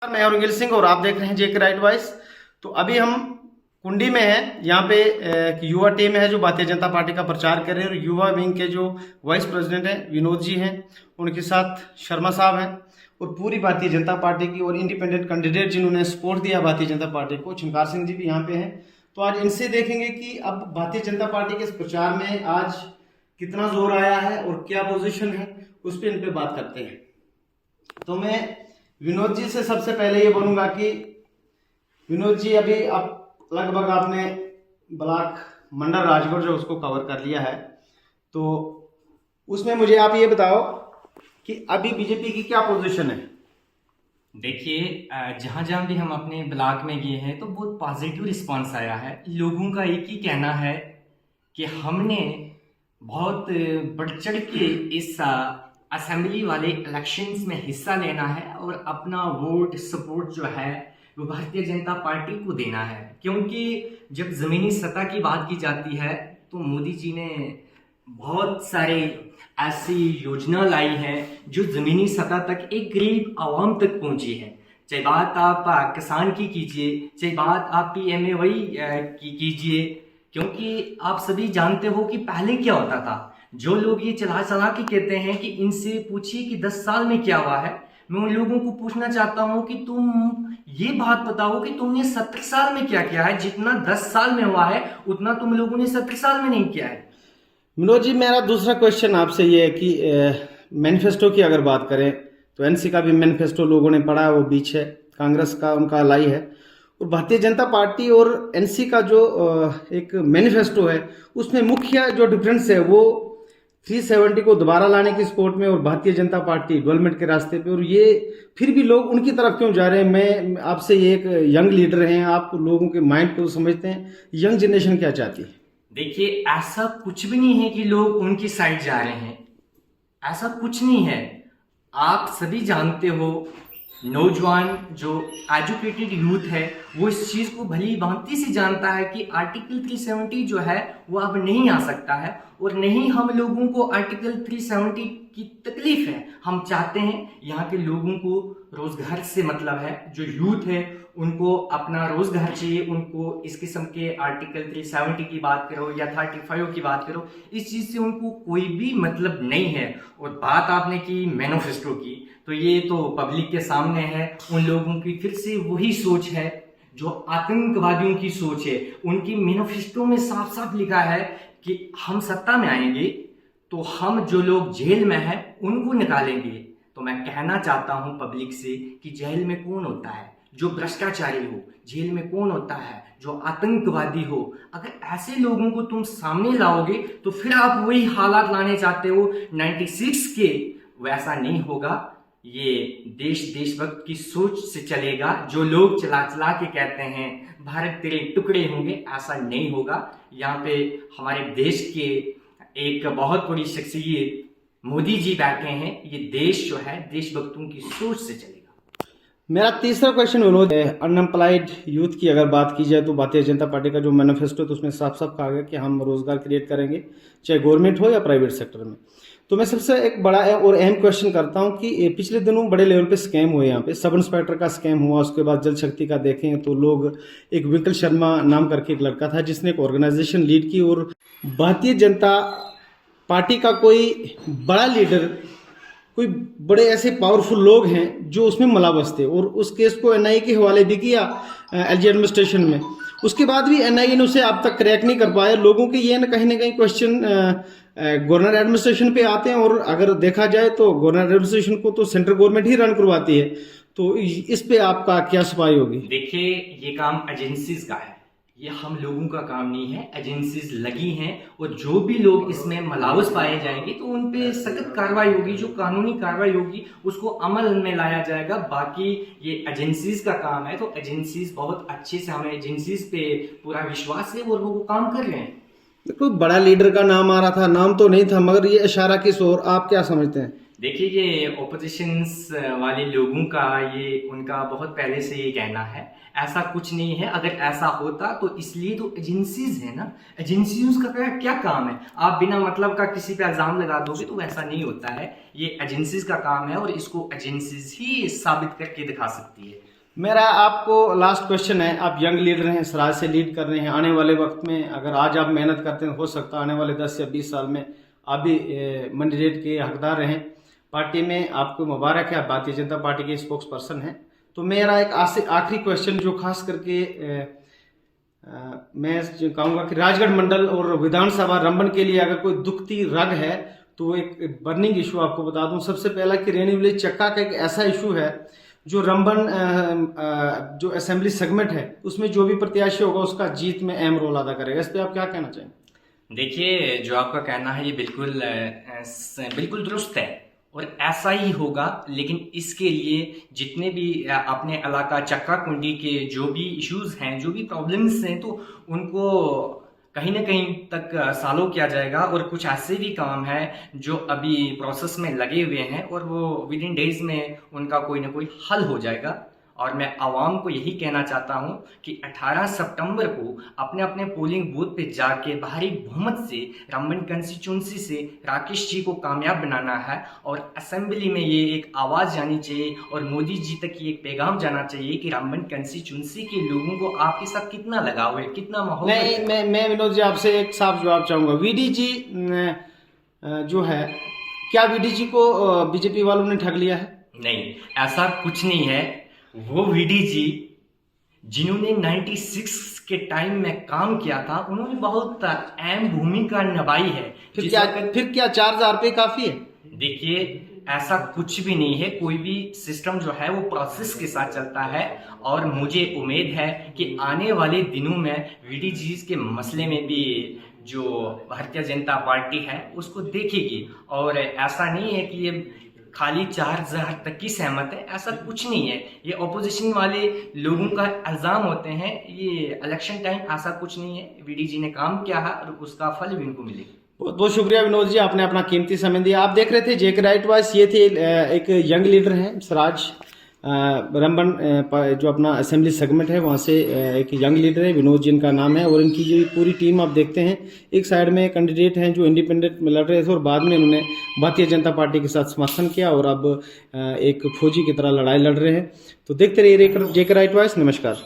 मैं औरंगजेब सिंह और आप देख रहे हैं जेके राइट वॉइस। तो अभी हम कुंडी में हैं। यहाँ पे एक युवा टीम है जो भारतीय जनता पार्टी का प्रचार कर रहे हैं और युवा विंग के जो वाइस प्रेसिडेंट हैं विनोद जी हैं, उनके साथ शर्मा साहब हैं और पूरी भारतीय जनता पार्टी की और इंडिपेंडेंट कैंडिडेट जिन्होंने सपोर्ट दिया भारतीय जनता पार्टी को, झंकार सिंह जी भी यहाँ पे हैं। तो आज इनसे देखेंगे कि अब भारतीय जनता पार्टी के इस प्रचार में आज कितना जोर आया है और क्या पोजिशन है, उस पर इन पे बात करते हैं। तो मैं विनोद जी से सबसे पहले ये बोलूंगा कि विनोद जी, अभी आप लगभग आपने ब्लॉक मंडल राजगढ़ जो उसको कवर कर लिया है, तो उसमें मुझे आप ये बताओ कि अभी बीजेपी की क्या पोजीशन है। देखिए, जहाँ जहाँ भी हम अपने ब्लॉक में गए हैं तो बहुत पॉजिटिव रिस्पांस आया है। लोगों का एक ही कहना है कि हमने बहुत बढ़ चढ़ के इस असेंबली वाले इलेक्शंस में हिस्सा लेना है और अपना वोट सपोर्ट जो है वो भारतीय जनता पार्टी को देना है, क्योंकि जब ज़मीनी सतह की बात की जाती है तो मोदी जी ने बहुत सारे ऐसी योजना लाई है जो ज़मीनी सतह तक एक गरीब आवाम तक पहुंची है। चाहे बात आप किसान की कीजिए, चाहे बात आप PMAY की कीजिए, क्योंकि आप सभी जानते हो कि पहले क्या होता था। जो लोग ये चला चला के कहते हैं कि इनसे पूछिए कि 10 साल में क्या हुआ है, मैं उन लोगों को पूछना चाहता हूं कि तुम ये बात बताओ कि तुमने 70 साल में क्या किया है। जितना 10 साल में हुआ है उतना तुम लोगों ने 70 साल में नहीं किया है। विनोद जी, मेरा दूसरा क्वेश्चन आपसे ये है कि मैनिफेस्टो की अगर बात करें तो एनसी का भी मैनिफेस्टो लोगों ने पढ़ा है, वो बीच है, कांग्रेस का उनका लाई है, और भारतीय जनता पार्टी और एनसी का जो एक मैनिफेस्टो है उसमें मुख्य जो डिफरेंस है वो 370 को दोबारा लाने की सपोर्ट में और भारतीय जनता पार्टी डेवलपमेंट के रास्ते पे। और ये फिर भी लोग उनकी तरफ क्यों जा रहे हैं? मैं आपसे, ये एक यंग लीडर हैं, आप लोगों के माइंड को समझते हैं, यंग जनरेशन क्या चाहती है? देखिए, ऐसा कुछ भी नहीं है कि लोग उनकी साइड जा रहे हैं, ऐसा कुछ नहीं है। आप सभी जानते हो, नौजवान जो एजुकेटेड यूथ है वो इस चीज़ को भली भांति से जानता है कि आर्टिकल 370 जो है वो अब नहीं आ सकता है, और नहीं हम लोगों को आर्टिकल 370 की तकलीफ है। हम चाहते हैं यहाँ के लोगों को रोजगार से मतलब है, जो यूथ है उनको अपना रोजगार चाहिए। उनको इस किस्म के आर्टिकल 370 की बात करो या 35 की बात करो, इस चीज़ से उनको कोई भी मतलब नहीं है। और बात आपने की मैनिफेस्टो की, तो ये तो पब्लिक के सामने है। उन लोगों की फिर से वही सोच है जो आतंकवादियों की सोच है। उनकी मैनिफेस्टो में साफ साफ लिखा है कि हम सत्ता में आएंगे तो हम जो लोग जेल में हैं उनको निकालेंगे। तो मैं कहना चाहता हूं पब्लिक से कि जेल में कौन होता है जो भ्रष्टाचारी हो, जेल में कौन होता है जो आतंकवादी हो। अगर ऐसे लोगों को तुम सामने लाओगे तो फिर आप वही हालात लाने चाहते हो 96 के, वैसा नहीं होगा। ये देशभक्त की सोच से चलेगा। जो लोग चला चला के कहते हैं भारत तेरे टुकड़े होंगे, ऐसा नहीं होगा। यहाँ पे हमारे देश के एक बहुत बड़ी शख्सियत मोदी जी बैठे हैं। ये देश जो है देशभक्तों की सोच से चलेगा। मेरा तीसरा क्वेश्चन विनोद है, अनएम्प्लॉयड यूथ की अगर बात की जाए तो भारतीय जनता पार्टी का जो मैनिफेस्टो है तो उसमें साफ साफ कहा गया कि हम रोजगार क्रिएट करेंगे, चाहे गवर्नमेंट हो या प्राइवेट सेक्टर में। तो मैं सबसे एक बड़ा और अहम क्वेश्चन करता हूं कि पिछले दिनों बड़े लेवल पे स्कैम हुए, यहाँ पे सब इंस्पेक्टर का स्कैम हुआ, उसके बाद जल शक्ति का देखें तो लोग, एक विकल शर्मा नाम करके एक लड़का था जिसने एक ऑर्गेनाइजेशन लीड की, और भारतीय जनता पार्टी का कोई बड़ा लीडर, कोई बड़े ऐसे पावरफुल लोग हैं जो उसमें मुलव्वस थे, और उस केस को NIA के हवाले भी किया LG एडमिनिस्ट्रेशन में। उसके बाद भी NIA ने उसे अब तक क्रैक नहीं कर पाया। लोगों के ये ना कहीं ना कहीं क्वेश्चन गवर्नर एडमिनिस्ट्रेशन पे आते हैं, और अगर देखा जाए तो गवर्नर एडमिनिस्ट्रेशन को तो सेंट्रल गवर्नमेंट ही रन करवाती है। तो इस पे आपका क्या सफाई होगी? देखिए, ये काम एजेंसीज का है, ये हम लोगों का काम नहीं है। एजेंसीज लगी हैं और जो भी लोग इसमें मुलव्वस पाए जाएंगे तो उन पे सख्त कार्रवाई होगी। जो कानूनी कार्रवाई होगी उसको अमल में लाया जाएगा। बाकी ये एजेंसीज का काम है, तो एजेंसीज बहुत अच्छे से, हमें एजेंसीज पे पूरा विश्वास है और वो काम कर रहे हैं। कोई बड़ा लीडर का नाम आ रहा था, नाम तो नहीं था, मगर ये इशारा किस ओर, आप क्या समझते हैं? देखिए, ये ओपोजिशंस वाले लोगों का, ये उनका बहुत पहले से ये कहना है, ऐसा कुछ नहीं है। अगर ऐसा होता तो इसलिए तो एजेंसीज है ना, एजेंसीज का क्या काम है? आप बिना मतलब का किसी पे इल्जाम लगा दोगे तो वैसा नहीं होता है। ये एजेंसीज का काम है और इसको एजेंसीज ही साबित करके दिखा सकती है। मेरा आपको लास्ट क्वेश्चन है, आप यंग लीडर हैं, सराज से लीड कर रहे हैं, आने वाले वक्त में अगर आज आप मेहनत करते हैं हो सकता है आने वाले 10 या 20 साल में आप भी मैंडेट के हकदार रहें पार्टी में। आपको मुबारक है, आप भारतीय जनता पार्टी के स्पोक्स पर्सन हैं। तो मेरा एक आखिरी क्वेश्चन जो खास करके मैं कहूँगा कि राजगढ़ मंडल और विधानसभा रंबन के लिए अगर कोई दुखती रग है तो एक बर्निंग इशू आपको बता दूं। सबसे पहला कि रेनी विलेज चक्का का एक ऐसा इशू है जो रंबन जो असेंबली सेगमेंट है उसमें जो भी प्रत्याशी होगा उसका जीत में अहम रोल अदा करेगा। इस पर आप क्या कहना चाहेंगे? देखिए, जो आपका कहना है ये बिल्कुल दुरुस्त है और ऐसा ही होगा, लेकिन इसके लिए जितने भी अपने इलाका चक्का कुंडी के जो भी इश्यूज हैं, जो भी प्रॉब्लम्स हैं, तो उनको कहीं ना कहीं तक सॉल्व किया जाएगा। और कुछ ऐसे भी काम है जो अभी प्रोसेस में लगे हुए हैं और वो विद इन डेज में उनका कोई ना कोई हल हो जाएगा। और मैं आवाम को यही कहना चाहता हूं कि 18 सितंबर को अपने अपने पोलिंग बूथ पे जाके भारी बहुमत से रंबन कंस्टिट्यूंसी से राकेश जी को कामयाब बनाना है और असेंबली में ये एक आवाज़ जानी चाहिए और मोदी जी तक ये एक पैगाम जाना चाहिए कि रंबन कंस्टिट्यूंसी के लोगों को आपके साथ कितना लगाव है, कितना माहौल है। मैं विनोद जी आपसे एक साफ जवाब चाहूँगा। वीडीजी जो है, क्या वीडीजी को बीजेपी वालों ने ठग लिया है? नहीं, ऐसा कुछ नहीं है। वो वीडी जी जिन्होंने 96 के टाइम में काम किया था, उन्होंने बहुत अहम भूमिका निभाई है। फिर क्या 4000 रुपये काफी है? देखिए, ऐसा कुछ भी नहीं है। कोई भी सिस्टम जो है वो प्रोसेस के साथ चलता है और मुझे उम्मीद है कि आने वाले दिनों में वीडी जी के मसले में भी जो भारतीय जनता पार्टी है उसको देखेगी। और ऐसा नहीं है कि ये खाली 4000 तक की सहमत है, ऐसा कुछ नहीं है। ये ऑपोजिशन वाले लोगों का इल्जाम होते हैं, ये इलेक्शन टाइम, ऐसा कुछ नहीं है। वीडी जी ने काम किया है और उसका फल भी उनको मिलेगा। बहुत बहुत शुक्रिया विनोद जी, आपने अपना कीमती समय दिया। आप देख रहे थे जेके राइट वॉइस। ये थे एक यंग लीडर हैं सराज रंबन जो अपना असेंबली सेगमेंट है वहाँ से एक यंग लीडर है, विनोद जी इनका नाम है। और इनकी जो पूरी टीम आप देखते हैं, एक साइड में कैंडिडेट हैं जो इंडिपेंडेंट में लड़ रहे थे और बाद में उन्होंने भारतीय जनता पार्टी के साथ समर्थन किया और अब एक फौजी की तरह लड़ाई लड़ रहे हैं। तो देखते रहिए जेके राइट वॉइस। नमस्कार।